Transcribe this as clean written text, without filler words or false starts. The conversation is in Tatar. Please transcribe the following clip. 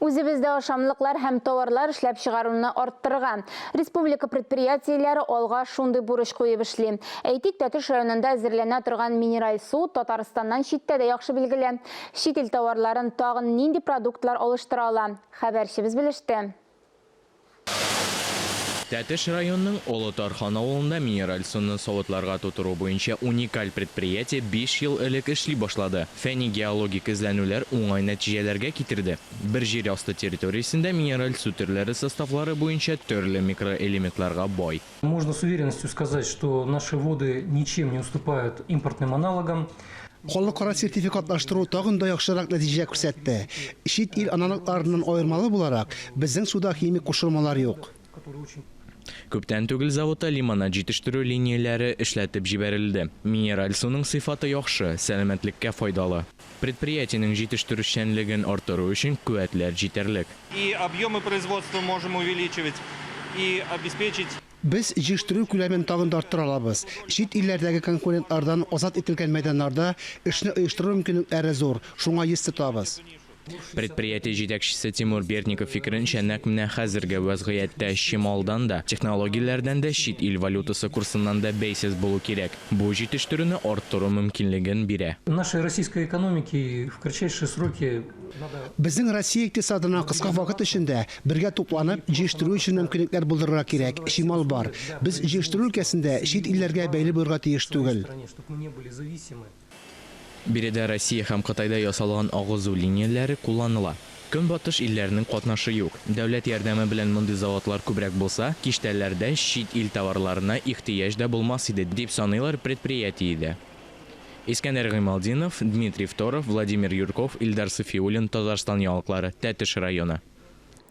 Үзебездә ашамлыклар һәм товарлар эшләп чыгаруны арттырырга республика предприятиеләре алга шундый бурыч куеп эшли. Әйтик, Тәтеш районында әзерләнә торган минераль су Татарстаннан читтә дә яхшы билгеле. Чит ил товарларын тагын нинди продуктлар алыштыра ала? Хәбәрчебез белеште. Тәтеш районның Олы-Тархан авылында минераль суны савытларга тутыру буенча уникаль предприятие 5 ел элек эшли башлады. Фәнни-геологик эзләнүләр уңай нәтиҗәләргә китерде. Бер җир асты территориясендә минераль су төрләре составлары буенча төрле микроэлементларга бай. Можно с уверенностью сказать, что наши воды ничем не уступают импортным аналогам. Халыкара сертификатлаштыру тагын да яхшырак нәтиҗә күрсәтте. Чит ил аналогларыннан аермалы буларак, безнең суда химик кушылмалар юк. Күптән түгел заводта лимонад җитештерү линияләре эшләтеп җибәрелде. Минераль суның сыйфаты яхшы, сәламәтлеккә файдалы. Предприятиенең җитештерүчәнлеген арттыру өчен куәтләр җитәрлек. И объемы производства можем увеличивать и обеспечить. Без җитештерү күләмен тагын да арттыра алабыз. Чит илләрдәге конкурентлардан азат ителгән мәйданнарда эшне оештыру мөмкинлекләре зур. Шуңа йөз тотабыз. Предприятие җитәкчесе Тимур Берников фикеренчә, нәкъ менә хәзерге вазгыятьтә чималдан да, технологияләрдән дә, чит ил валютасы курсыннан да бәйсез булу кирәк. Бу җитештерүне арттыру мөмкинлеген бирә. Нашей российской экономике в кратчайшие сроки Безнең Россия икътисадына кыска вакыт эчендә бергә тупланып җитештерү өчен мөмкинлекләр булдырырга кирәк. Чимал бар. Без җитештерү өлкәсендә чит илләргә бәйле булырга тиеш түгел. Биредә Россия һәм Кытайда ясалган агызу линияләре кулланыла. Көнбатыш илләренең катнашы юк. Дәүләт ярдәме белән мондый заводлар күбрәк булса, киштәләрдә чит ил товарларына ихтыяҗ да булмас иде, дип саныйлар предприятиедә. Искәндәр Гыймалдинов, Дмитрий Второв, Владимир Юрков, Илдар Софиуллин, Татарстан яңалыклары, Тәтеш районы.